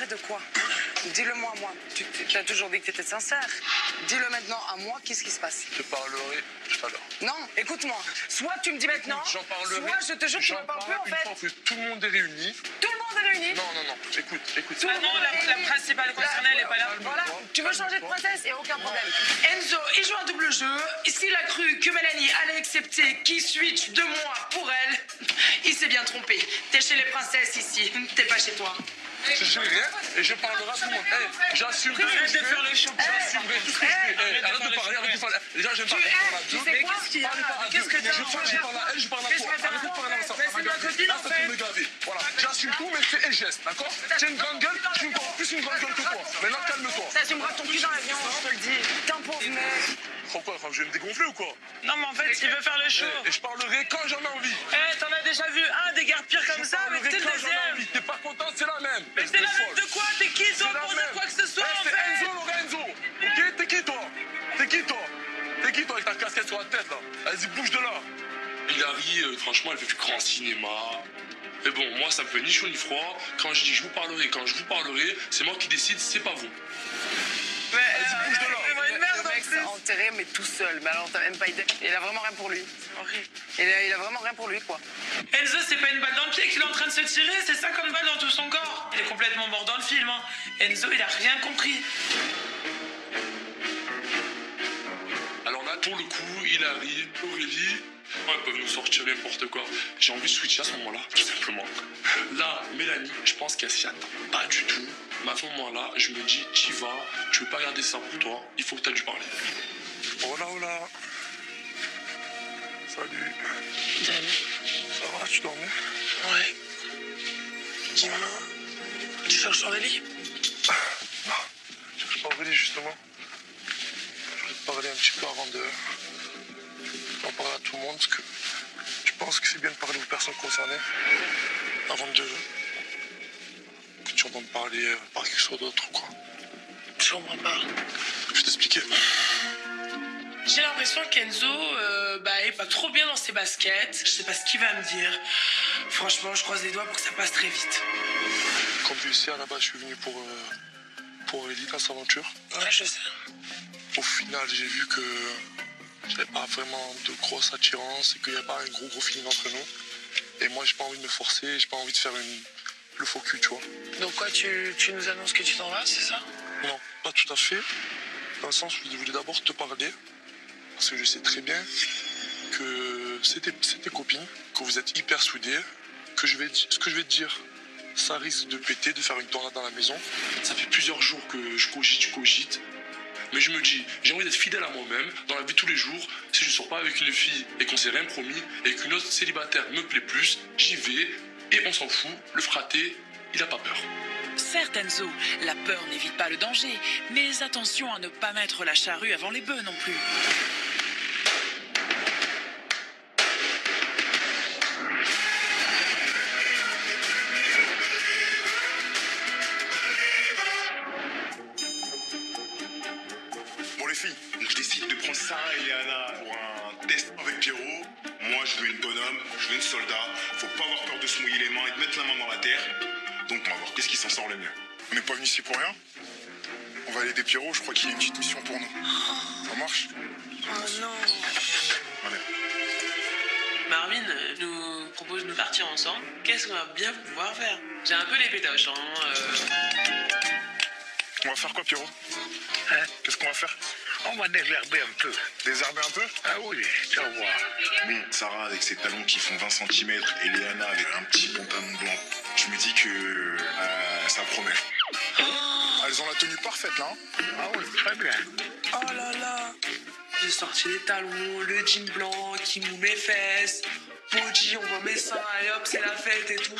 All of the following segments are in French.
de quoi? Dis-le-moi, moi. Tu as toujours dit que tu étais sincère. Dis-le maintenant à moi, qu'est-ce qui se passe? Je te parlerai tout à l'heure. Non, écoute-moi. Soit tu me dis maintenant, J'en parlerai. soit je te jure que tu ne me parles plus en une fait. fois que tout le monde est réuni. Tout le monde est réuni. Non. Écoute. Tout le monde est réuni. La principale concernée, elle n'est pas là. Voilà, tu veux changer de princesse, il n'y a aucun problème. Enzo, il joue un double jeu. S'il a cru que Mélanie allait accepter qu'il switch de moi pour elle, il s'est bien trompé. T'es chez les princesses ici, t'es pas chez toi. Je dis rien et je parlerai à tout le monde. J'assumerai. Arrête de faire le show. J'assumerai tout ce que je fais. Arrête de parler. Déjà, je ne parle pas à deux. Tu sais quoi? Qu'est-ce que t'as Je parle à elle, je parle à toi. Arrête de parler à ça. c'est ma copine, en Ça fait. peut me gaver. Voilà. J'assume tout, mais c'est et geste, d'accord? Tu as une grande gueule, je suis encore plus une grande gueule que toi. Maintenant, calme-toi. T'assumeras ton cul dans l'avion, je te le dis. T'es un pauvre mec. Pourquoi? Je vais me dégonfler ou quoi? Non, mais en fait, il veut faire le show. Et je parlerai quand j'en ai envie. T'en as déjà vu un des gardes pires comme ça, mais t'es le Quand j'en ai deuxième. envie. T'es pas content, c'est la même. Mais c'est la même de quoi? T'es qui, toi, C'est la pour dire même. quoi que ce soit, en C'est fait? Enzo Lorenzo. Ok? T'es qui toi? T'es qui toi avec ta casquette sur la tête là? Vas-y, bouge de là. Hilary, franchement, elle fait du grand cinéma. Mais bon, moi, ça me fait ni chaud ni froid. Quand je dis je vous parlerai, c'est moi qui décide, c'est pas vous. Mais Vas-y, bouge de là. vraiment une merde, Le mec en s'est plus. enterré, mais tout seul. Mais alors, t'as même pas idée. Il a vraiment rien pour lui. Horrible. Il a vraiment rien pour lui, quoi. Enzo, c'est pas une balle dans le pied qu'il est en train de se tirer, c'est 50 balles dans tout son corps. Il est complètement mort dans le film, hein. Enzo, il a rien compris. Alors là, pour le coup, Hilary, Aurélie, elles peuvent nous sortir n'importe quoi. J'ai envie de switcher à ce moment-là, tout simplement. Là, Mélanie, je pense qu'elle s'y attend pas du tout. Mais à ce moment-là, je me dis, t'y vas, tu veux pas garder ça pour toi, il faut que t'aies dû parler. Oh là. Salut. Ça va, tu dormais? Ouais. Dis-moi, tu cherches Aurélie? Non, je cherche pas Aurélie, justement. Je voulais te parler un petit peu avant d'en parler à tout le monde, parce que je pense que c'est bien de parler aux personnes concernées avant que tu entendes parler par quelque chose d'autre ou quoi. Je comprends pas. Je vais t'expliquer. J'ai l'impression qu'Enzo est pas trop bien dans ses baskets. Je sais pas ce qu'il va me dire. Franchement, je croise les doigts pour que ça passe très vite. Comme tu le sais, à la base, je suis venu pour Aurélie dans cette aventure. Ouais, je sais. Au final, j'ai vu que j'avais pas vraiment de grosse attirance et qu'il n'y avait pas un gros feeling entre nous. Et moi, j'ai pas envie de me forcer, j'ai pas envie de faire le faux cul, tu vois. Donc quoi, tu nous annonces que tu t'en vas, c'est ça? Non, pas tout à fait. Dans le sens où je voulais d'abord te parler, parce que je sais très bien que c'est tes copines, que vous êtes hyper soudées, ce que je vais te dire, ça risque de péter, de faire une tornade dans la maison. Ça fait plusieurs jours que je cogite. Mais je me dis, j'ai envie d'être fidèle à moi-même, dans la vie de tous les jours. Si je ne sors pas avec une fille et qu'on s'est rien promis, et qu'une autre célibataire me plaît plus, j'y vais, et on s'en fout, le fraté, il a pas peur. Certes Enzo, la peur n'évite pas le danger, mais attention à ne pas mettre la charrue avant les bœufs non plus. Bon les filles, je décide de prendre Sarah et Léana pour un test avec Pierrot. Moi je veux une bonhomme, je veux une soldat. Faut pas avoir peur de se mouiller les mains et de mettre la main dans la terre. Donc on va voir qu'est-ce qui s'en sort le mieux. On n'est pas venu ici pour rien. On va aller aider Pierrot, je crois qu'il y a une petite mission pour nous. Ça marche? Oh non. Allez. Marvin nous propose de partir ensemble. Qu'est-ce qu'on va bien pouvoir faire? J'ai un peu les pétoches, On va faire quoi, Pierrot? Qu'est-ce qu'on va faire? On va désherber un peu. Désherber un peu? Ah oui, tu vas voir. Bon, Sarah avec ses talons qui font 20 cm et Léana avec un petit pantalon blanc. Je me dis que ça promet. Elles ont la tenue parfaite, là. Hein? Ah oui, très bien. Oh là là. J'ai sorti les talons, le jean blanc qui moue mes fesses. Body, on voit mes seins et hop, c'est la fête et tout.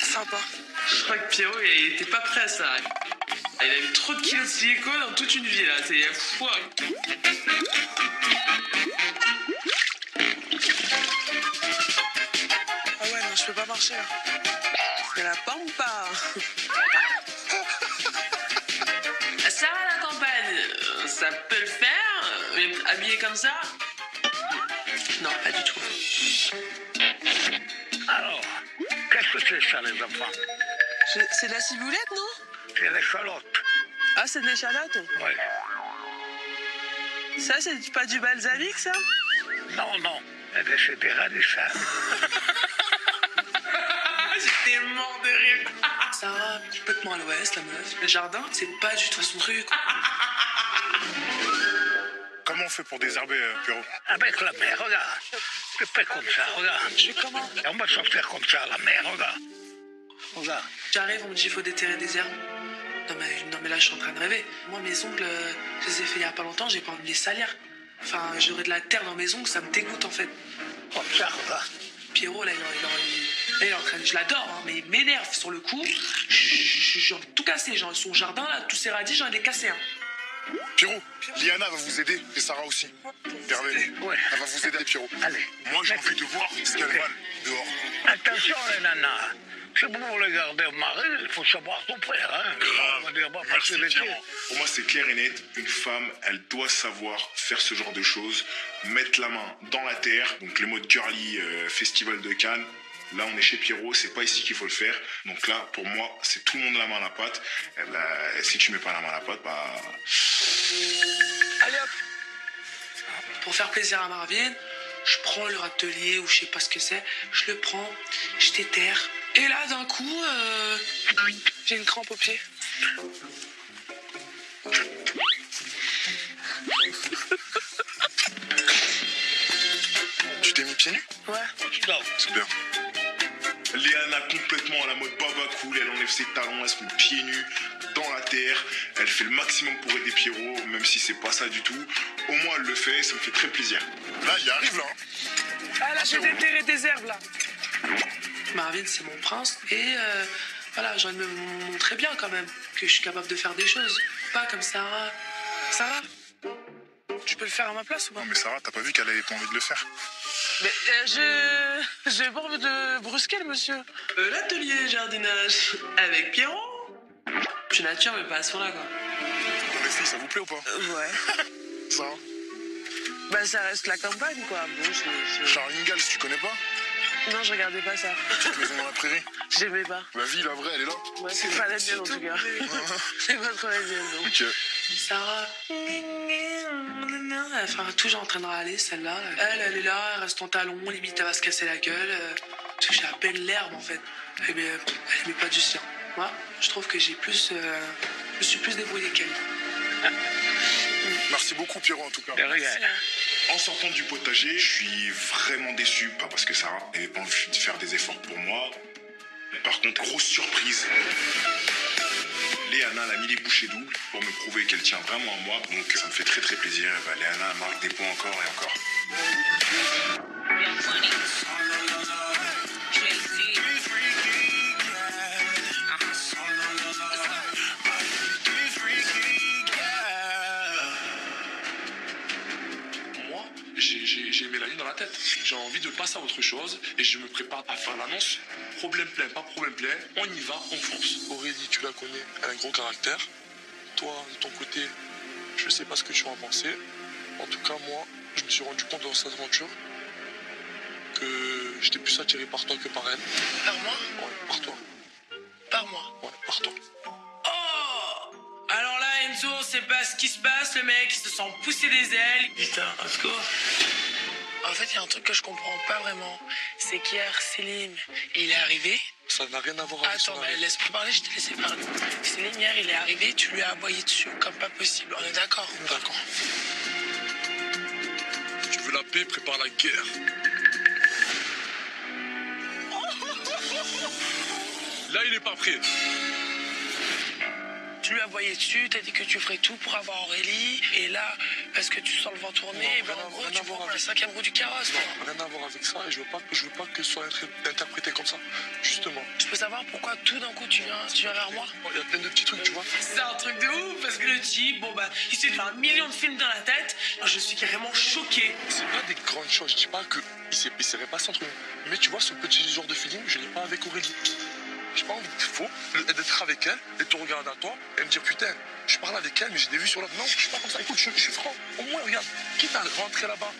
Sympa. Je crois que Pierrot, il était pas prêt à ça. Il a eu trop de kilos de silicone dans toute une vie là, c'est fou. Ah ouais, non, je peux pas marcher là. C'est la pampa. Ça va la campagne, ça peut le faire, mais habillé comme ça? Non, pas du tout. Alors, qu'est-ce que c'est ça, les enfants? C'est de la ciboulette, non? C'est l'échalote. Ah, c'est de l'échalote? Ouais. Ça, c'est pas du balsamique, ça? Non, non. C'est des radis, ça. J'étais mort de rire. Sarah, complètement à l'ouest, la meuf. Le jardin, c'est pas du tout son truc. Comment on fait pour désherber, Pierrot? Avec la mer, regarde. Je fais comme ça, regarde. Je fais comment? Et on va sortir comme ça, la mer, regarde. Regarde. J'arrive, on me dit il faut déterrer des herbes. Non mais là je suis en train de rêver. Moi mes ongles, je les ai fait il y a pas longtemps, j'ai pas envie de les salir. Enfin j'aurais de la terre dans mes ongles, ça me dégoûte en fait. Comme ça, regarde. Pierrot là il est en train de... Je l'adore hein, mais il m'énerve sur le coup. J'ai envie de tout casser, genre son jardin là, tous ses radis, j'en ai cassé un. Pierrot, Liana va vous aider et Sarah aussi. Hervé, Ouais. elle va vous aider, Pierrot. Allez. Moi, j'ai envie de voir ce qu'elle valent dehors. Attention, les nanas. Si vous voulez garder un mari, il faut savoir tout faire, hein. On va dire, bah, Merci, passer les Pierrot. pieds. Pour moi, c'est clair et net. Une femme, elle doit savoir faire ce genre de choses. Mettre la main dans la terre. Donc, les modes girly, Festival de Cannes. Là, on est chez Pierrot. C'est pas ici qu'il faut le faire. Donc là, pour moi, c'est tout le monde la main à la pâte. Eh ben, si tu mets pas la main à la pâte, bah... Allez hop. Pour faire plaisir à Marvin, je prends le râtelier ou je sais pas ce que c'est, je le prends, je déterre. Et là d'un coup, j'ai une crampe au pied. Tu t'es mis pieds nus? Ouais. Non. C'est bien. Léana complètement à la mode baba cool, elle enlève ses talons, elle se met pieds nus dans la terre, elle fait le maximum pour aider Pierrot, même si c'est pas ça du tout. Au moins elle le fait, ça me fait très plaisir. Là, il arrive, là. Ah là, j'ai déterré des herbes là. Marvin, c'est mon prince et voilà, j'ai envie de me montrer bien quand même, que je suis capable de faire des choses. Pas comme Sarah. Sarah, tu peux le faire à ma place ou pas? Non, mais Sarah, t'as pas vu qu'elle avait pas envie de le faire? Mais j'ai pas envie de brusquer le monsieur. L'atelier jardinage avec Pierrot. Je suis nature, mais pas à ce point-là, quoi. Non, les filles, ça vous plaît ou pas? Ouais. Sarah? Bah ça reste la campagne, quoi. Bon, Charles Ingalls, tu connais pas? Non, je regardais pas ça. Petite maison dans la prairie. J'aimais pas. La vie, la vraie, elle est là. Ouais, c'est pas la mienne en tout cas. C'est pas trop la mienne, non. Ok. Sarah. Enfin, toujours en train de râler, celle-là. Elle est là, elle reste en talon, limite elle va se casser la gueule. Touche à peine l'herbe en fait. Elle met pas du sien. Moi, je trouve que je suis plus débrouillé qu'elle. Merci beaucoup, Pierrot, en tout cas. Et regarde. En sortant du potager, je suis vraiment déçu, pas parce que Sarah n'avait pas envie de faire des efforts pour moi. Par contre, grosse surprise. Léana, elle a mis les bouchées doubles pour me prouver qu'elle tient vraiment à moi. Donc ça me fait très très plaisir. Et bah, Léana marque des points encore et encore. Moi, j'ai Mélanie dans la tête. J'ai envie de passer à autre chose et je me prépare à faire l'annonce. Problème plein, pas problème plein. On y va, on fonce. Aurélie, tu la connais, elle a un gros caractère. Toi, de ton côté, je sais pas ce que tu vas en penser. En tout cas, moi, je me suis rendu compte dans cette aventure que j'étais plus attiré par toi que par elle. Par moi? Ouais, par toi. Par moi. Ouais, par toi. Oh! Alors là, Enzo, on sait pas ce qui se passe, le mec, il se sent pousser des ailes. Putain, let's go. En fait, il y a un truc que je comprends pas vraiment. C'est qu'hier, Céline, il est arrivé. Ça n'a rien à voir avec Attends, son bah, arrivée. laisse-moi parler, je t'ai laissé parler. Céline, hier, il est arrivé, tu lui as aboyé dessus, comme pas possible. On est d'accord? D'accord. Si tu veux la paix, prépare la guerre. Là, il est pas prêt. Tu lui as aboyé dessus, t'as dit que tu ferais tout pour avoir Aurélie. Et là, parce que tu sens le vent tourner, Non, ben, rien en à- gros, rien à tu voir prends avec- la cinquième roue du carrosse. quoi. Non, rien à voir avec ça et je veux pas que ce soit interprété comme ça. Justement. Je peux savoir pourquoi tout d'un coup tu viens vers moi? Il y a plein de petits trucs, tu vois. C'est un truc de ouf parce que le type, bon bah, il s'est fait 1 million de films dans la tête. Je suis carrément choqué. C'est pas des grandes choses. Je dis pas que il s'est repassé entre nous. Mais tu vois, ce petit genre de feeling, je l'ai pas avec Aurélie. J'ai pas envie d'être avec elle et te regarder à toi et me dire putain, je parle avec elle mais j'ai des vues sur l'autre. Non, je suis pas comme ça. Écoute, je suis franc. Au moins, regarde, quitte à rentrer là-bas,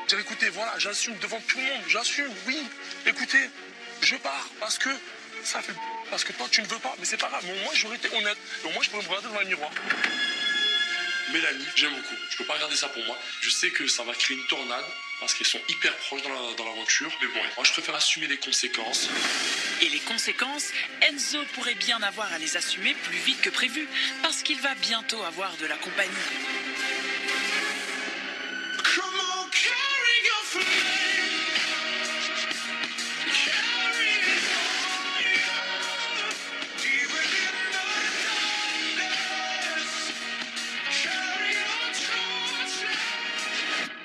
dire écoutez, voilà, j'assume devant tout le monde, j'assume, oui. Écoutez, je pars parce que ça fait parce que toi, tu ne veux pas. Mais c'est pas grave. Mais moi, j'aurais été honnête. Et au moins, je pourrais me regarder devant le miroir. Mélanie, j'aime beaucoup. Je peux pas regarder ça pour moi. Je sais que ça va créer une tornade parce qu'ils sont hyper proches dans l'aventure. Mais bon, moi, je préfère assumer les conséquences. Et les conséquences, Enzo pourrait bien avoir à les assumer plus vite que prévu, parce qu'il va bientôt avoir de la compagnie.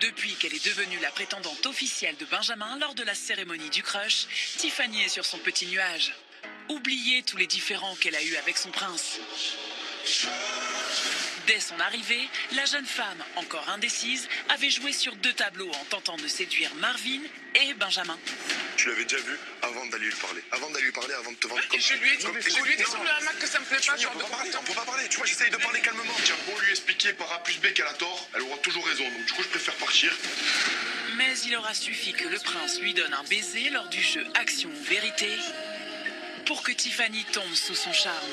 Depuis qu'elle est devenue la prétendante officielle de Benjamin lors de la cérémonie du crush, Tiffany est sur son petit nuage. Oubliez tous les différends qu'elle a eus avec son prince. Dès son arrivée, la jeune femme, encore indécise, avait joué sur 2 tableaux en tentant de séduire Marvin et Benjamin. Tu l'avais déjà vu avant d'aller lui parler. Avant de te vendre comme... Je lui ai dit sur le hamac que ça me plaît pas. On peut pas parler. Tu vois, j'essaye de parler calmement. Tiens, beau lui expliquer par A plus B qu'elle a tort, elle aura toujours raison. Donc du coup, je préfère partir. Mais il aura suffi que le prince lui donne un baiser lors du jeu Action ou Vérité pour que Tiffany tombe sous son charme.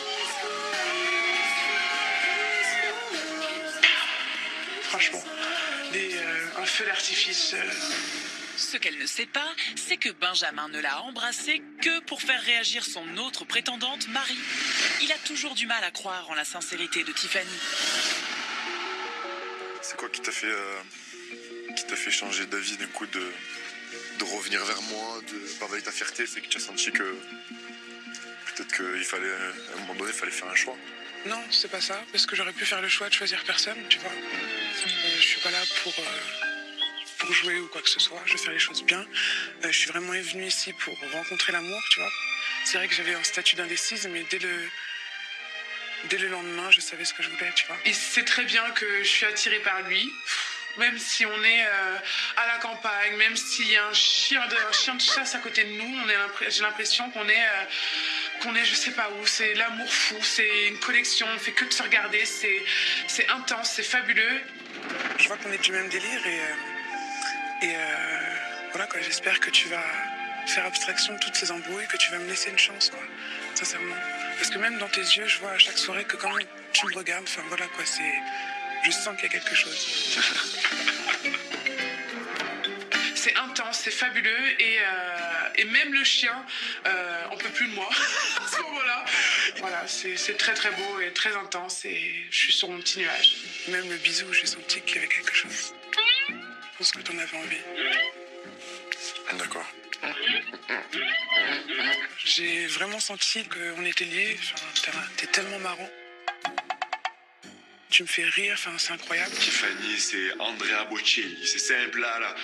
Franchement, un feu d'artifice. Ce qu'elle ne sait pas, c'est que Benjamin ne l'a embrassée que pour faire réagir son autre prétendante, Marie. Il a toujours du mal à croire en la sincérité de Tiffany. C'est quoi qui t'a fait changer d'avis d'un coup, de revenir vers moi, de parler ta fierté? C'est que tu as senti que peut-être qu'il fallait, à un moment donné, il fallait faire un choix. Non, c'est pas ça, parce que j'aurais pu faire le choix de choisir personne, tu vois. Je suis pas là pour jouer ou quoi que ce soit, je vais faire les choses bien. Je suis vraiment venue ici pour rencontrer l'amour, tu vois. C'est vrai que j'avais un statut d'indécise, mais dès le lendemain, je savais ce que je voulais, tu vois. Il sait très bien que je suis attirée par lui, même si on est à la campagne, même s'il y a un chien de chasse à côté de nous, j'ai l'impression qu'on est je sais pas où, c'est l'amour fou, c'est une connexion, on fait que de se regarder, c'est intense, c'est fabuleux. Je vois qu'on est du même délire et voilà quoi, j'espère que tu vas faire abstraction de toutes ces embrouilles, que tu vas me laisser une chance quoi, sincèrement. Parce que même dans tes yeux, je vois à chaque soirée que quand tu me regardes, enfin voilà quoi, je sens qu'il y a quelque chose. C'est intense, c'est fabuleux et même le chien, on peut plus de moi à ce moment-là. Voilà, c'est très très beau et très intense et je suis sur mon petit nuage. Même le bisou, j'ai senti qu'il y avait quelque chose. Je pense que t'en avais envie. D'accord. J'ai vraiment senti qu'on était liés, enfin, t'es tellement marrant. Tu me fais rire, enfin, c'est incroyable. Tiffany, c'est Andrea Bocelli, c'est simple là.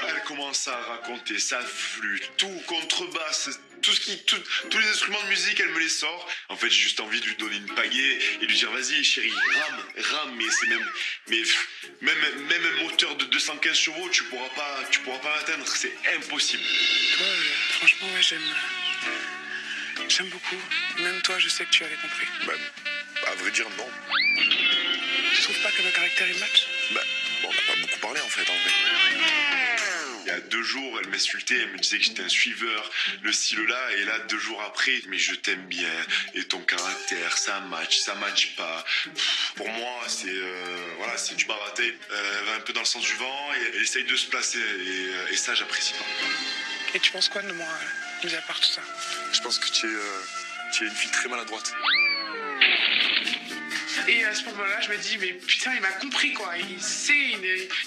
Elle commence à raconter sa flûte, tout, contrebasse, tous les instruments de musique, elle me les sort. En fait, j'ai juste envie de lui donner une pagaie et lui dire vas-y chérie, rame, mais c'est même un moteur de 215 chevaux, tu pourras pas l'atteindre, c'est impossible. Toi, franchement, ouais, j'aime beaucoup. Même toi, je sais que tu avais compris. Bah, à vrai dire, non. Tu trouves pas que nos caractères ils matchent? Bah, bon, on n'a pas beaucoup parlé en fait, en vrai. Il y a 2 jours, elle m'insultait, elle me disait que j'étais un suiveur, le style là, et là, 2 jours après, mais je t'aime bien, et ton caractère, ça match pas. Pour moi, c'est du baraté. Elle va un peu dans le sens du vent, et elle essaye de se placer, et ça, j'apprécie pas. Et tu penses quoi de moi, mis à part tout ça? Je pense que tu es une fille très maladroite. Et à ce moment-là, je me dis, mais putain, il m'a compris, quoi. Il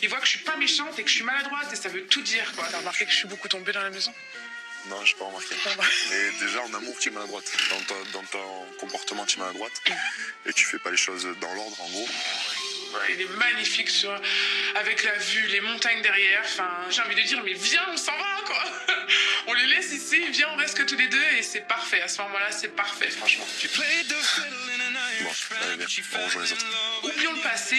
voit que je suis pas méchante et que je suis maladroite, et ça veut tout dire, quoi. T'as remarqué que je suis beaucoup tombée dans la maison? Non, j'ai pas remarqué. Mais déjà, en amour, tu es maladroite. Dans ton comportement, tu es maladroite. Et tu fais pas les choses dans l'ordre, en gros. Ouais, il est magnifique avec la vue, les montagnes derrière. Enfin, j'ai envie de dire, mais viens, on s'en va, quoi. On les laisse ici, viens, on reste que tous les deux, et c'est parfait. À ce moment-là, c'est parfait, franchement. Bon, allez, bien, on rejoint les autres. Oublions le passé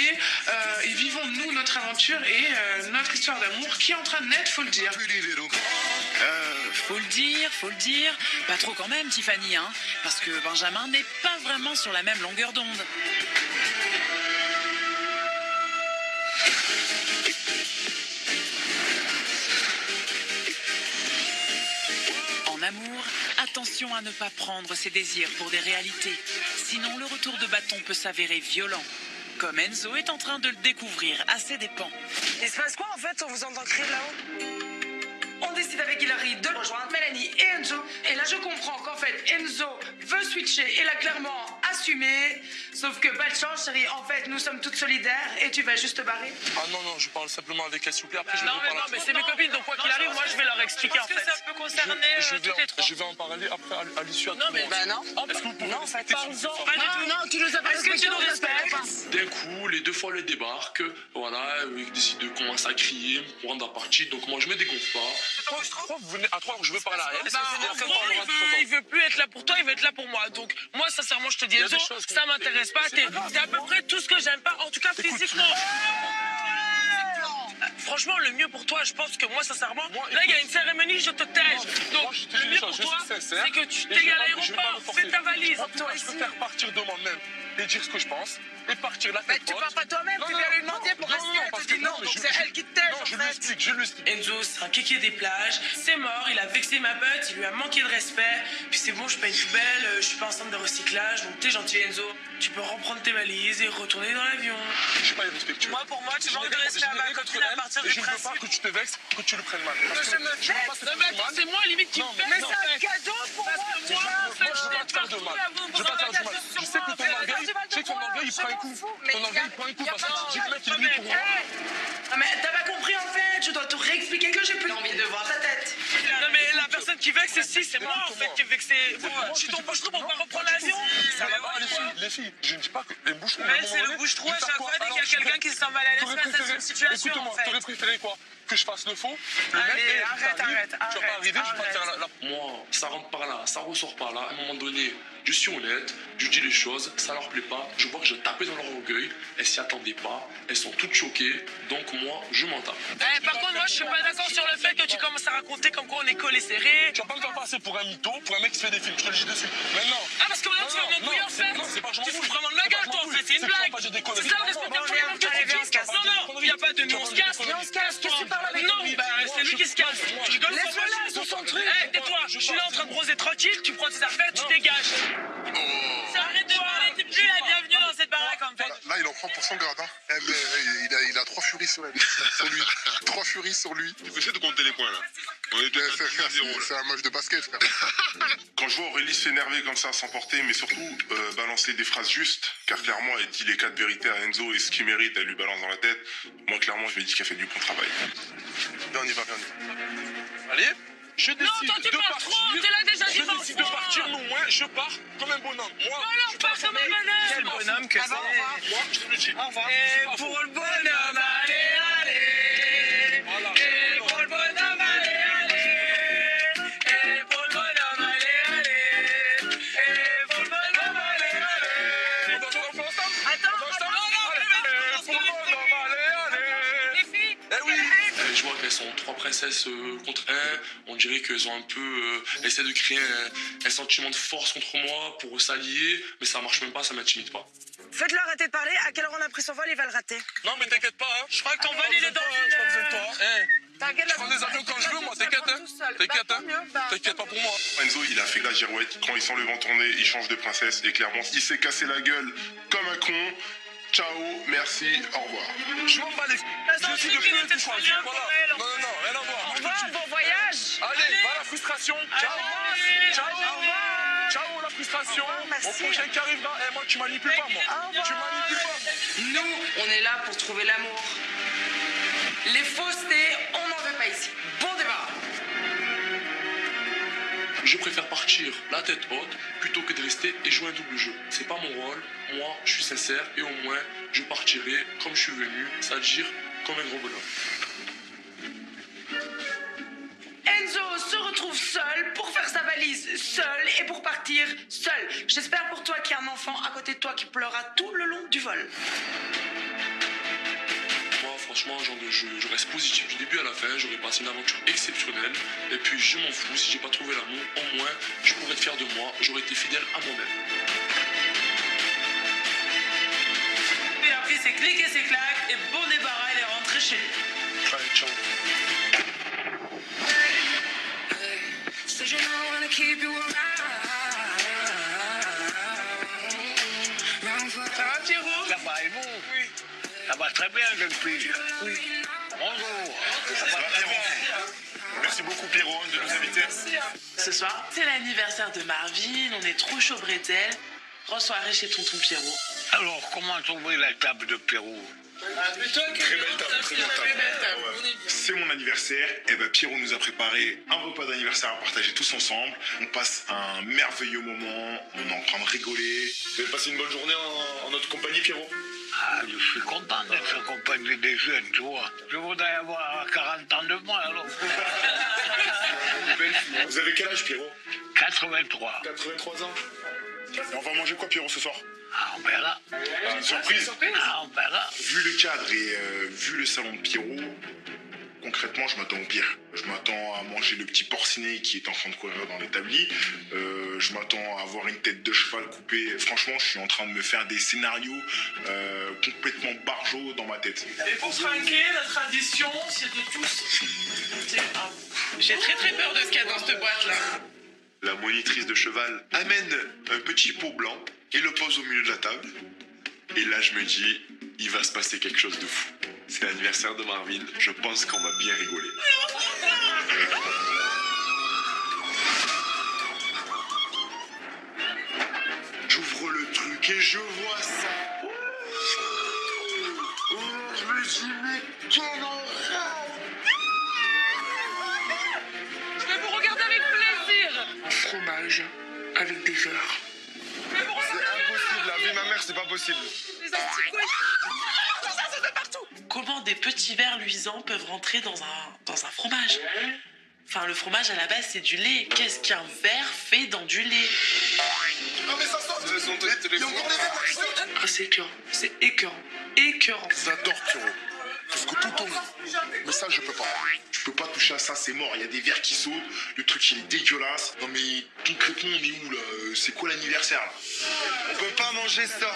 et vivons, nous, notre aventure et notre histoire d'amour qui est en train de naître, faut le dire. Faut le dire. Pas trop quand même, Tiffany, hein. Parce que Benjamin n'est pas vraiment sur la même longueur d'onde. En amour, attention à ne pas prendre ses désirs pour des réalités. Sinon, le retour de bâton peut s'avérer violent. Comme Enzo est en train de le découvrir à ses dépens. Il se passe quoi en fait? On vous entend crier là-haut. On décide avec Hilary de rejoindre Mélanie et Enzo. Et là, je comprends qu'en fait, Enzo veut switcher et l'a clairement assumé. Sauf que pas de chance, chérie. En fait, nous sommes toutes solidaires et tu vas juste te barrer. Ah non, non, je parle simplement avec elle, s'il vous plaît. Après, je Non, vais mais parler. non, mais c'est mes copines, donc quoi qu'il arrive, moi, je vais leur expliquer en fait. Parce que ça peut concerner toutes les trois. Je vais en parler après à l'issue à tout Non, le mais monde. Bah non. Est-ce que vous pouvez Non, en fait, respecter pas ce soir? Non, tu nous as pas respecté, tu nous respectes. D'un coup, les deux fois les débarquent, voilà, ils décident de commencer à crier, me rendre à partie, donc moi je me dégonfle pas. Pourquoi vous venez à 3 je veux parler à elle? Bah, en gros, il veut plus être là pour toi, il veut être là pour moi. Donc, moi, sincèrement, je te dis, Il y a des Enzo, choses qu'on- ça m'intéresse pas. T'es à peu près tout ce que j'aime pas, en tout cas physiquement. Franchement, le mieux pour toi, je pense que moi, sincèrement, Moi, là, il y a écoute, une cérémonie, je te tège. Moi, Donc, je te le dis mieux les pour choses, toi, je suis sincère. c'est que tu Et je t'es à vais pas me l'aéroport, forcer. fais ta valise. Moi, je préfère partir demain même et dire ce que je pense et partir la tête Tu haute. pars pas toi-même, Non, tu non, viens lui non, demander pour non, rester. non, Elle parce te que dit non, mais donc je- c'est elle qui te tège Non, en je lui fait. explique, je lui explique. Enzo, c'est un kéké des plages, c'est mort, il a vexé ma pote, il lui a manqué de respect, puis c'est bon, je suis pas une poubelle, je suis pas un centre de recyclage, donc t'es gentil Enzo, tu peux reprendre tes valises et retourner dans l'avion. Je suis pas irrespectueux. Pour moi, tu Je manques n'ai de rien- respect je à n'ai ma rien contre copine à elle, partir et du je ne veux pas principe. que tu te vexes, que tu le prennes mal. Parce Je que me je veux pas que ça vexe. te Non, mais fasse attends, mal. c'est moi limite qui Non, me mais fait Mais non. c'est un cadeau pour moi. Parce que tu moi, vois. en fait, Moi, je veux pas te faire de partout mal. là, vous Je veux pas te faire du mal. Je sais que ton Mais orgueil, attends, je sais que ton orgueil, il prend un coup. Ton orgueil, il prend un coup parce que j'ai le mec qui est venu pour moi. Ah, mais t'as pas compris en fait, je dois te réexpliquer que j'ai plus envie de voir ta tête. Non, mais la personne qui vexe, c'est moi en fait qui est vexé. Je suis ton bouche-trou pour pas reprendre l'avion. Ça va pas, les filles. Je ne dis pas que les bouche-trou. Mais c'est le bouche-trou à chaque fois dès qu'il y a quelqu'un qui se sent mal à l'aise face à cette situation en Écoute-moi, fait. t'aurais préféré quoi? Que je fasse le faux? Le Allez, mec, arrête, t'arrives, arrête, tu vas pas arrête, arriver, je vais pas te faire arrête. la... Moi, ça rentre par là, ça ressort par là. À un moment donné, je suis honnête, je dis les choses, ça leur plaît pas. Je vois que je tapais dans leur orgueil, elles s'y attendaient pas, elles sont toutes choquées, donc moi, je m'en tape. Par contre, moi je suis pas d'accord sur le fait que tu commences à raconter comme quoi on est collés serrés. Tu vas pas me faire passer pour un mytho, pour un mec qui se fait des films, je te le dis de suite. Maintenant. Ah, parce que maintenant tu vas m'embrouiller en fait. Non, c'est pas que je Tu m'en fous fous. vraiment de ma gueule toi en fait, c'est une blague. C'est ça le respect Bon, pour viens, que tu allez, viens, on se casse. Non, il y a pas de nous, on se casse. Viens, on se casse. Qu'est-ce que tu parles avec Non, lui? bah c'est lui qui se casse. Tu rigoles pas? Laisse-le là, c'est son truc. Eh, tais-toi, je suis là en train de broser tranquille, tu prends tes affaires, tu dégages. Arrête de parler, t'es plus la bienvenue dans cette baraque en fait. Là, il en prend pour son grade. Hein. Eh, mais, il a 3 furies sur lui. 3 furies sur lui. Tu peux essayer de compter les points là. On est tous à 0 là. C'est un match de basket, frère. Quand je vois Aurélie s'énerver comme ça, s'emporter, mais surtout balancer des phrases justes, car clairement, elle dit les 4 vérités à Enzo et ce qu'il mérite, elle lui balance dans la tête. Moi, clairement, je lui ai dit qu'elle fait du bon travail. Viens, on y va, viens, on y va. Allez, je décide toi, tu de parles partir. trop, t'es là déjà Je 10 décide de fois. partir, mais au moins, je pars comme un bonhomme. Moi, Alors, pars comme un bonhomme. Quel bonhomme que Ah bah, au revoir. Moi, je te le dis. Au revoir. Et pour le bonhomme, allez, allez. Voilà. Et pour le bonhomme, allez, allez. Et pour le bonhomme, allez, allez. Et pour le bonhomme, allez, allez. On fait ensemble? Attends, On fait ensemble? attends, Allez, pour le bonhomme, allez, allez. les filles. Eh oui. Je vois qu'elles sont 3 princesses contre 1. On dirait qu'elles ont un peu essayé de créer un sentiment de force contre moi pour s'allier, mais ça marche même pas, ça m'intimide pas. Faites-le arrêter de parler. À quelle heure on a pris son vol, il va le rater. Non, mais t'inquiète pas, hein. Je crois que ton J'ai vol, pas il est besoin de dans toi, hein, j'ai pas besoin de toi. Hein. T'inquiète, Je prends des avions quand je veux, moi, t'inquiète, hein. T'inquiète, hein. T'inquiète pas pour moi. Enzo, il a fait de la girouette. Quand il sent le vent tourner, il change de princesse. Et clairement, il s'est cassé la gueule comme un con. Ciao, merci, au revoir. Je m'en bats les... Je suis de plus en plus choisi. Voilà. Non, non, non, rien à voir. Au revoir, bon voyage. Allez, va la frustration. Ciao. Ciao. Au revoir. Ciao, la frustration. Au revoir, merci. Au prochain qui arrivera. Eh, moi, tu manipules pas, moi. Au revoir. Tu manipules pas. Nous, on est là pour trouver l'amour. Les faussetés, on n'en veut pas ici. Bon débarras. Je préfère partir la tête haute plutôt que de rester et jouer un double jeu. C'est pas mon rôle. Moi, je suis sincère et au moins, je partirai comme je suis venu, c'est-à-dire comme un gros bonhomme. Enzo se retrouve seul pour faire sa valise seul et pour partir seul. J'espère pour toi qu'il y a un enfant à côté de toi qui pleurera tout le long du vol. Moi, franchement, je reste positif du début à la fin. J'aurais passé une aventure exceptionnelle. Et puis, je m'en fous. Si j'ai pas trouvé l'amour, au moins, je pourrais être fier de moi. J'aurais été fidèle à moi-même. Et après, c'est clic et c'est clac et bon débarras, elle est rentrée chez lui. Allez, ciao. So you know when Ça va, Pierrot? Ça va, et vous? Oui. Ça va très bien, jeune fille. Oui. Bonjour. Ça va, Pierrot? Merci beaucoup, Pierrot, de nous inviter. Ce soir, c'est l'anniversaire de Marvin. On est trop chaud bretzel. Grosse soirée chez tonton Pierrot. Alors, comment trouver la table de Pierrot? Très belle table, très belle table. Ouais. C'est mon anniversaire. Et ben Pierrot nous a préparé un repas d'anniversaire à partager tous ensemble. On passe un merveilleux moment. On est en train de rigoler. Vous avez passé une bonne journée en notre compagnie, Pierrot? Ah, je suis content d'être accompagné des jeunes, tu vois. Je voudrais avoir 40 ans de moins, alors. Vous avez quel âge, Pierrot? 83. 83 ans. Et on va manger quoi, Pierrot, ce soir? Ah, on verra. Surprise. Ah, on verra. Vu le cadre et vu le salon de Pierrot, concrètement, je m'attends au pire. Je m'attends à manger le petit porcinet qui est en train de courir dans l'établi. Je m'attends à avoir une tête de cheval coupée. Franchement, je suis en train de me faire des scénarios complètement barjots dans ma tête. Et pour se trinquer, la tradition, c'est de tous. J'ai très très peur de ce qu'il y a dans cette boîte-là. La monitrice de cheval amène un petit pot blanc et le pose au milieu de la table. Et là, je me dis, il va se passer quelque chose de fou. C'est l'anniversaire de Marvin, je pense qu'on va bien rigoler. J'ouvre le truc et je vois ça. Je me dis, mais quel horreur! Je vais vous regarder avec plaisir. Fromage avec des heures. Je vais vous regarder avec Impossible, la vie de ma mère, c'est pas possible. des antiques. Ça fait partout. Comment des petits verres luisants peuvent rentrer dans un fromage? Enfin, le fromage à la base c'est du lait. Qu'est-ce qu'un verre fait dans du lait? Non mais ça sort. Il y a encore des verres qui sortent. Ah, c'est écœurant. C'est écœurant. Écœurant. J'adore Pierrot. Parce que tout tombe. Mais ça, je peux pas. Je peux pas toucher à ça, c'est mort. Il y a des verres qui sautent. Le truc, il est dégueulasse. Non, mais concrètement, on est où là? C'est quoi l'anniversaire là? On peut pas manger ça.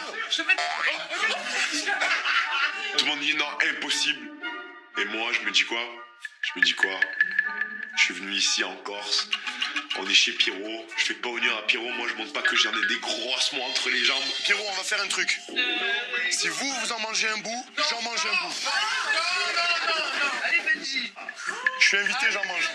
Tout le monde dit non, impossible. Et moi, je me dis quoi? Je suis venu ici en Corse. On est chez Pierrot. Je fais pas honneur à Pierrot. Moi, je montre pas que j'en ai des grosses mots entre les jambes. Pierrot, on va faire un truc. Si vous en mangez un bout, j'en mange un bout. Non. Allez, Benji. Je suis invité, j'en mange.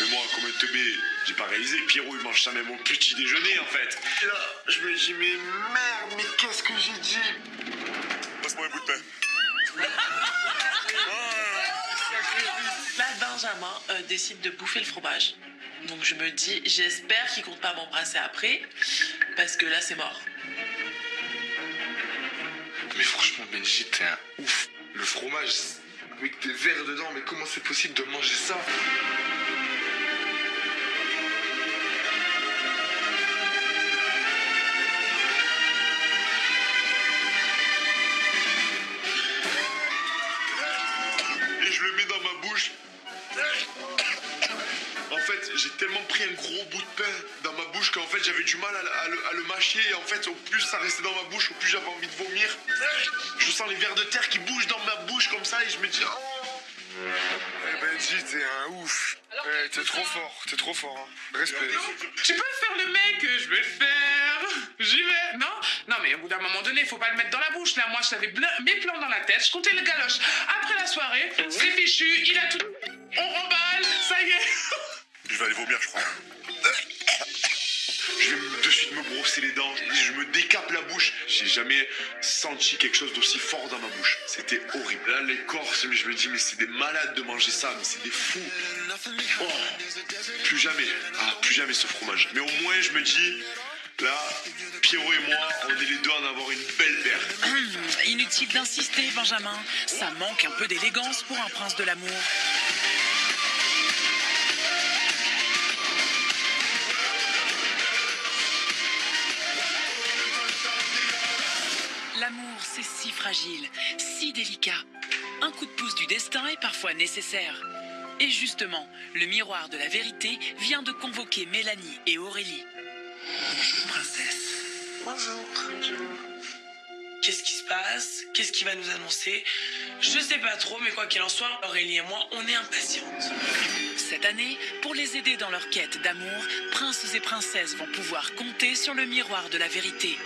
Mais moi, comme un teubé, j'ai pas réalisé. Pierrot, il mange ça même au petit déjeuner, en fait. Et là, je me dis, mais merde, mais qu'est-ce que j'ai dit? Passe-moi un bout de pain. Là, Benjamin décide de bouffer le fromage. Donc je me dis, j'espère qu'il compte pas m'embrasser après, parce que là c'est mort. Mais franchement, Benji, t'es un ouf. Le fromage, avec des verres dedans, mais comment c'est possible de manger ça? Et je le mets dans ma bouche. En fait, j'ai tellement pris un gros bout de pain dans ma bouche qu'en fait j'avais du mal à le mâcher. Et en fait, au plus ça restait dans ma bouche, au plus j'avais envie de vomir. Je sens les vers de terre qui bougent dans ma bouche comme ça et je me dis oh. Eh Benji, t'es un ouf. Eh, t'es trop fort, hein. Respect. Tu peux faire le mec, je vais le faire. J'y vais. Non, mais au bout d'un moment donné, faut pas le mettre dans la bouche. Là, moi, j'avais mes plans dans la tête. Je comptais le galoche. Après la soirée, c'est fichu. Il a tout. On remballe. Ça y est. Je vais aller vomir, je crois. Je vais de suite me brosser les dents, je me décape la bouche. J'ai jamais senti quelque chose d'aussi fort dans ma bouche. C'était horrible. Là, les Corses, je me dis, mais c'est des malades de manger ça, mais c'est des fous. Oh, plus jamais ce fromage. Mais au moins, je me dis, là, Pierrot et moi, on est les deux à en avoir une belle paire. Inutile d'insister, Benjamin. Ça manque un peu d'élégance pour un prince de l'amour. L'amour, c'est si fragile, si délicat. Un coup de pouce du destin est parfois nécessaire. Et justement, le miroir de la vérité vient de convoquer Mélanie et Aurélie. Bonjour, princesse. Bonjour. Qu'est-ce qui se passe? Qu'est-ce qu'il va nous annoncer? Je sais pas trop, mais quoi qu'il en soit, Aurélie et moi, on est impatientes. Cette année, pour les aider dans leur quête d'amour, princes et princesses vont pouvoir compter sur le miroir de la vérité.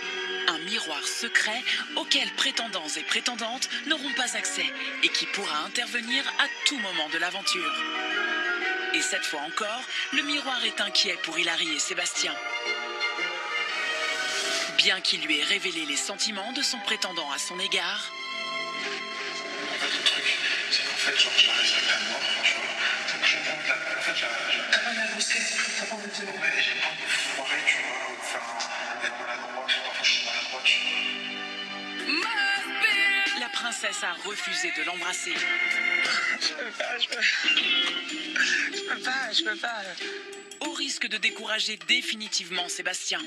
Un miroir secret auquel prétendants et prétendantes n'auront pas accès et qui pourra intervenir à tout moment de l'aventure. Et cette fois encore, le miroir est inquiet pour Hilary et Sébastien. Bien qu'il lui ait révélé les sentiments de son prétendant à son égard, En fait, le truc, c'est qu'en fait, genre, j'arrive à la mort, tu vois. Donc, je monte la. En fait, T'as pas d'avancé, t'as pas envie de te lever. Ouais, j'ai pas envie de foirer, tu vois, ou d'être maladroit, tu vois. Enfin, je suis maladroit, tu vois. la princesse a refusé de l'embrasser. Je peux pas. Au risque de décourager définitivement Sébastien.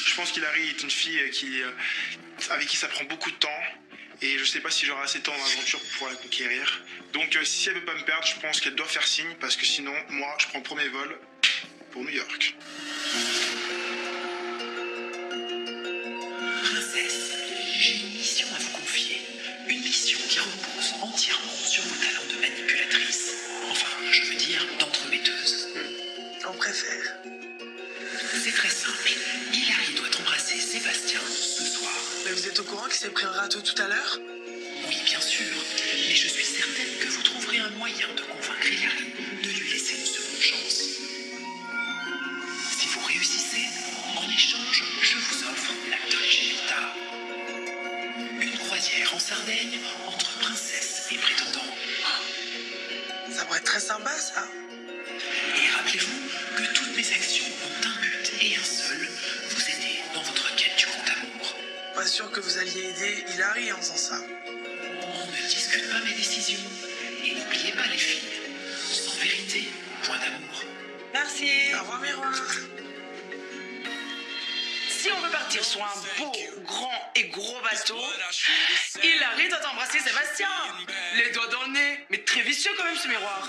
Je pense qu'Hilary est une fille avec qui ça prend beaucoup de temps. Et je sais pas si j'aurai assez de temps dans l'aventure pour pouvoir la conquérir. Donc si elle veut pas me perdre, je pense qu'elle doit faire signe. Parce que sinon, moi, je prends le premier vol pour New York. Princesse, j'ai une mission à vous confier. Une mission qui repose entièrement sur vos talents de manipulatrice. Enfin, je veux dire, d'entremetteuse. On préfère. C'est très simple. Hilary doit embrasser Sébastien ce soir. Mais vous êtes au courant qu'il s'est pris un râteau tout à l'heure? Oui, bien sûr. Mais je suis certaine que vous trouverez un moyen de convaincre Hilary de lui laisser une seconde chance. Si vous réussissez, en échange, je vous offre la Dolce Vita. Une croisière en Sardaigne entre princesse et prétendant. Ça pourrait être très sympa, ça. Et rappelez-vous que toutes mes actions ont un but et un seul, vous aider dans votre quête du grand amour. Pas sûr que vous alliez aider Hilary en faisant ça. On ne discute pas mes décisions. Et n'oubliez pas les filles, sans vérité, point d'amour. Merci. Au revoir, miroir. Si on veut partir sur un beau, grand et gros bateau, Hilary doit embrasser Sébastien. Les doigts dans le nez. Mais très vicieux quand même ce miroir.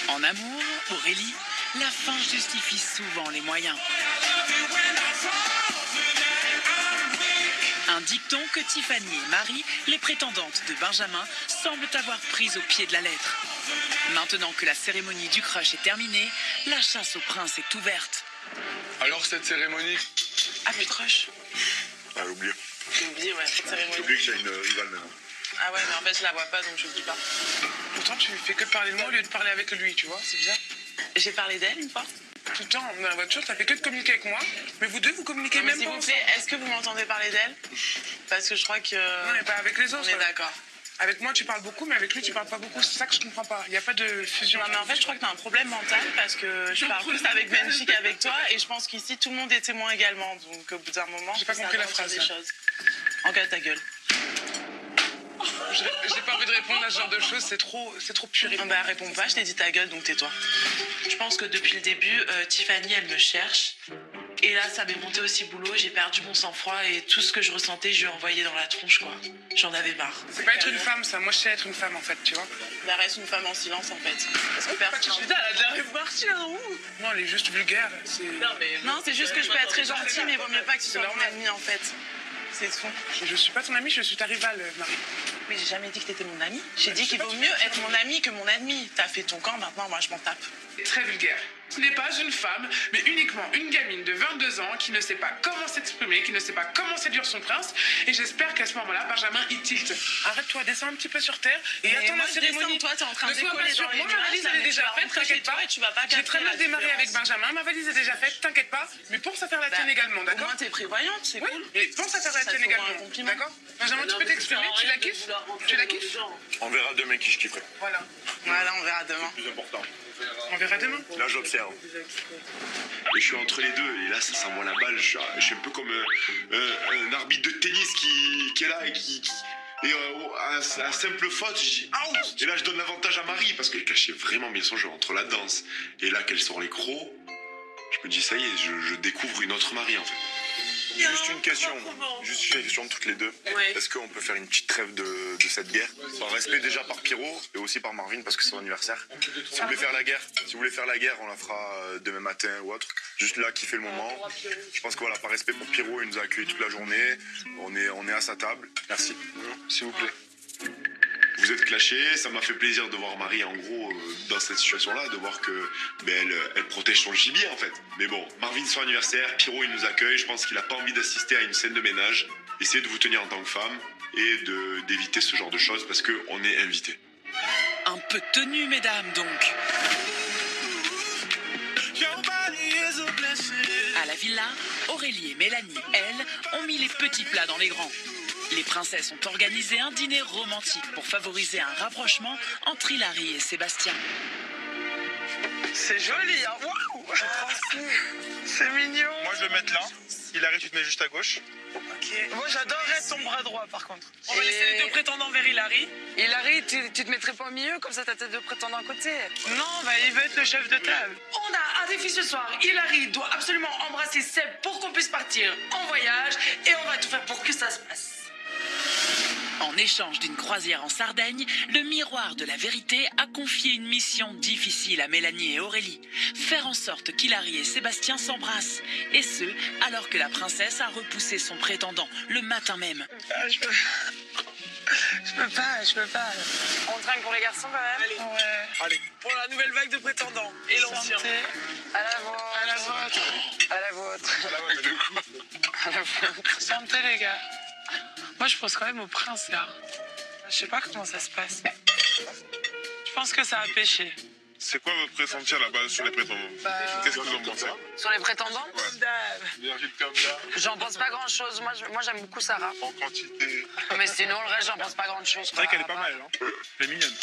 En amour, Aurélie, la fin justifie souvent les moyens. Un dicton que Tiffany et Marie, les prétendantes de Benjamin, semblent avoir pris au pied de la lettre. Maintenant que la cérémonie du crush est terminée, la chasse au prince est ouverte. Alors, cette cérémonie. Ah, mais crush. Ah, oublié. J'ai oublié, ouais, cette J'ai cérémonie. oublié que j'ai une rivale maintenant. Ah ouais, mais en fait, je la vois pas, donc je le dis pas. Pourtant, tu fais que parler de moi au lieu de parler avec lui, tu vois, c'est bizarre. J'ai parlé d'elle une fois. Tout le temps, dans la voiture, t'as fait que de communiquer avec moi, mais vous deux, vous communiquez Non, mais même s'il pas vous ensemble. plaît, est-ce que vous m'entendez parler d'elle? Parce que je crois que... Non, mais pas avec les On autres. est d'accord. Avec moi, tu parles beaucoup, mais avec lui, tu parles pas beaucoup. C'est ça que je comprends pas. Il n'y a pas de fusion. Non, mais en fait, je crois que t'as un problème mental parce que je parle plus avec Benji qu'avec toi et je pense qu'ici, tout le monde est témoin également. Donc, au bout d'un moment, J'ai pas ça compris la avance sur phrase, des là. choses. Engueule ta gueule. J'ai pas envie de répondre à ce genre de choses, c'est trop puéril. Bah, réponds pas, je t'ai dit ta gueule, donc tais-toi. Je pense que depuis le début, Tiffany, elle me cherche. Et là, ça m'est monté aussi boulot, j'ai perdu mon sang-froid et tout ce que je ressentais, je lui ai envoyé dans la tronche, quoi. J'en avais marre. C'est pas être une femme, ça. Moi, je sais être une femme, en fait, tu vois. Bah, reste une femme en silence, en fait. Parce que personne... Putain, elle a déjà reparti, là, où? Non, elle est juste vulgaire, c'est... Non, c'est juste que je peux être très gentille, mais vaut mieux pas que tu sois mon ennemi, en fait. C'est tout. Je suis pas ton amie, je suis ta rivale, Marie. Mais j'ai jamais dit que t'étais mon ami. J'ai dit qu'il vaut mieux être mon ami que mon ennemi. T'as fait ton camp, maintenant, moi, je m'en tape. Très vulgaire. Ce n'est pas une femme, mais uniquement une gamine de 22 ans qui ne sait pas comment s'exprimer, qui ne sait pas comment séduire son prince. Et j'espère qu'à ce moment-là, Benjamin, il tilte. Arrête-toi, descends un petit peu sur terre et Mais attends moi, la je cérémonie. descends, toi, t'es en train de Ne sois décoller pas sûre. dans les Moi, ma nuages, valise, là, elle est mais tu déjà vas faite, rentrer chez t'inquiète toi pas. et tu vas pas J'ai très capter mal la démarré avec différence. Benjamin, ma valise est déjà faite, t'inquiète pas. Mais pense à faire la tienne également, Au d'accord? moins, t'es prévoyante, c'est Oui, cool. mais pense à faire la Ça tienne te vaut un également, compliment. d'accord? Benjamin, tu peux t'exprimer, tu la kiffes? Tu la kiffes? On verra demain qui je kifferai. Voilà, Voilà, on verra demain. Plus important. on verra demain. Là, j'observe. Et je suis entre les deux, et là, ça s'envoie la balle. Je suis un peu comme un arbitre de tennis qui est là et à la simple faute, je dis out. Et là, je donne l'avantage à Marie parce qu'elle cachait vraiment bien son jeu entre la danse et là qu'elle sort les crocs. Je me dis, ça y est, je découvre une autre Marie en fait. Juste une question toutes les deux. Ouais. Est-ce qu'on peut faire une petite trêve de cette guerre? Par respect déjà par Pierrot et aussi par Marvin parce que c'est son anniversaire. Si vous voulez faire la guerre, on la fera demain matin ou autre. Juste là, kiffer le moment. Je pense que voilà, par respect pour Pierrot, il nous a accueillis toute la journée. On est à sa table. Merci. S'il vous plaît. Vous êtes clashés, ça m'a fait plaisir de voir Marie en gros dans cette situation-là, de voir que elle protège son gibier en fait. Mais bon, Marvin son anniversaire, Pierrot il nous accueille, je pense qu'il a pas envie d'assister à une scène de ménage. Essayez de vous tenir en tant que femme et d'éviter ce genre de choses parce qu'on est invité. Un peu de tenue, mesdames, donc. À la villa, Aurélie et Mélanie, elles, ont mis les petits plats dans les grands. Les princesses ont organisé un dîner romantique pour favoriser un rapprochement entre Hilary et Sébastien. C'est joli, hein. Waouh. C'est mignon. Moi, je vais le mettre là. Hilary, tu te mets juste à gauche. Ok. Moi, j'adorerais ton bras droit, par contre. On va Et- laisser les deux prétendants vers Hilary. Hilary, tu te mettrais pas au milieu, comme ça t'as tes deux prétendants à côté. Non, bah, il veut être le chef de table. On a un défi ce soir. Hilary doit absolument embrasser Seb pour qu'on puisse partir en voyage. Et on va tout faire pour que ça se passe. En échange d'une croisière en Sardaigne, le miroir de la vérité a confié une mission difficile à Mélanie et Aurélie. Faire en sorte qu'Hilary et Sébastien s'embrassent. Et ce, alors que la princesse a repoussé son prétendant le matin même. Je peux pas. On trinque pour les garçons quand même. Allez. Ouais. Allez. Pour la nouvelle vague de prétendants. Et l'ancien. À la vôtre. À la vôtre. À la vôtre. À la vôtre. Santé, les gars. Moi, je pense quand même au prince, là. Je sais pas comment ça se passe. Je pense que ça a pêché. C'est quoi votre pressenti à la base sur les prétendants? Qu'est-ce que vous en pensez? Sur les prétendants, Virgile comme ça, j'en pense pas grand chose. Moi j'aime beaucoup Sarah. en quantité. Mais sinon, le reste, j'en pense pas grand chose. C'est vrai qu'elle est pas mal, hein. Elle est mignonne.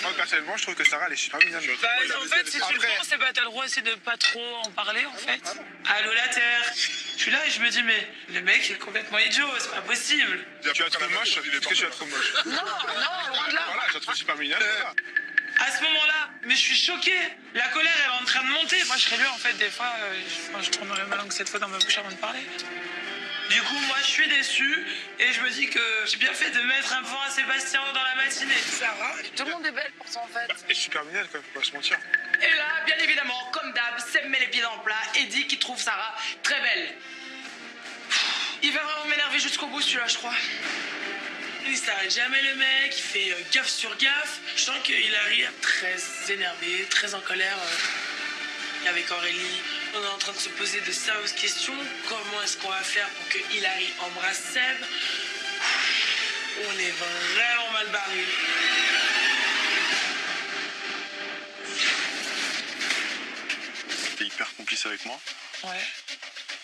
Moi, personnellement, je trouve que Sarah, elle est super mignonne. Bah, en fait, si tu le penses, c'est pas t'as le droit aussi de pas trop en parler, en fait. Allô, la Terre. Je suis là et je me dis, mais le mec il est complètement idiot, c'est pas possible. Tu as trop moche? Est-ce que tu as trop moche? Non, loin de là. Voilà, je la trouve super mignonne. Voilà. À ce moment-là, mais je suis choqué. La colère, elle est en train de monter. Moi, je serais lui, en fait, des fois, je tournerais ma langue cette fois dans ma bouche avant de parler. Du coup, moi, je suis déçu et je me dis que j'ai bien fait de mettre un point à Sébastien dans la matinée. Sarah. Tout le monde est belle pourtant, en fait. Elle est super mignonne, quand même, faut pas se mentir. Et là, bien évidemment, comme d'hab, Seb met les pieds dans le plat et dit qu'il trouve Sarah très belle. Il va vraiment m'énerver jusqu'au bout, celui-là, je crois. Il s'arrête jamais, le mec, il fait gaffe sur gaffe. Je sens qu'il arrive très énervé, très en colère. Avec Aurélie, on est en train de se poser de sérieuses questions. Comment est-ce qu'on va faire pour que Hilary embrasse Seb? On est vraiment mal barré. T'es hyper complice avec moi Ouais.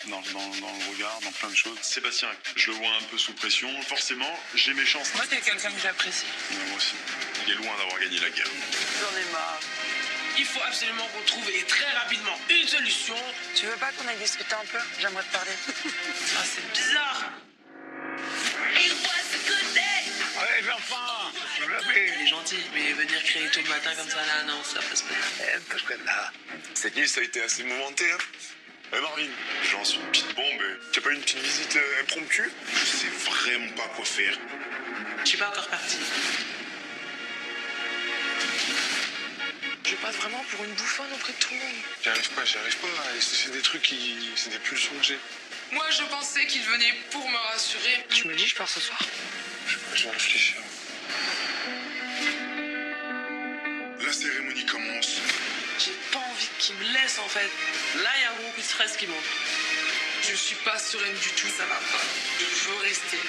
dans le regard, dans plein de choses. Sébastien, je le vois un peu sous pression. Forcément, j'ai mes chances. Moi, t'es quelqu'un que j'apprécie. Ouais, moi aussi. Il est loin d'avoir gagné la guerre. J'en ai marre. Il faut absolument qu'on trouve et très rapidement une solution. Tu veux pas qu'on aille discuter un peu? J'aimerais te parler. Ah, c'est bizarre. Allez, les enfants, Il est gentil, mais venir crier tout le matin comme ça, là, non, ça passe pas. Parce que là, cette nuit, ça a été assez mouvementé. Hein. Marvin, je lance une petite bombe. Tu as pas eu une petite visite impromptue? Je sais vraiment pas quoi faire. Je suis pas encore parti. Je passe vraiment pour une bouffonne auprès de tout le monde. J'y arrive pas. C'est des trucs c'est des pulsions que j'ai. Moi, je pensais qu'il venait pour me rassurer. Tu me dis, je pars ce soir. Je vais réfléchir. La cérémonie commence. J'ai pas envie qu'il me laisse, en fait. Là, il y a un gros coup de stress qui monte. Je suis pas sereine du tout, ça va pas. Je veux rester.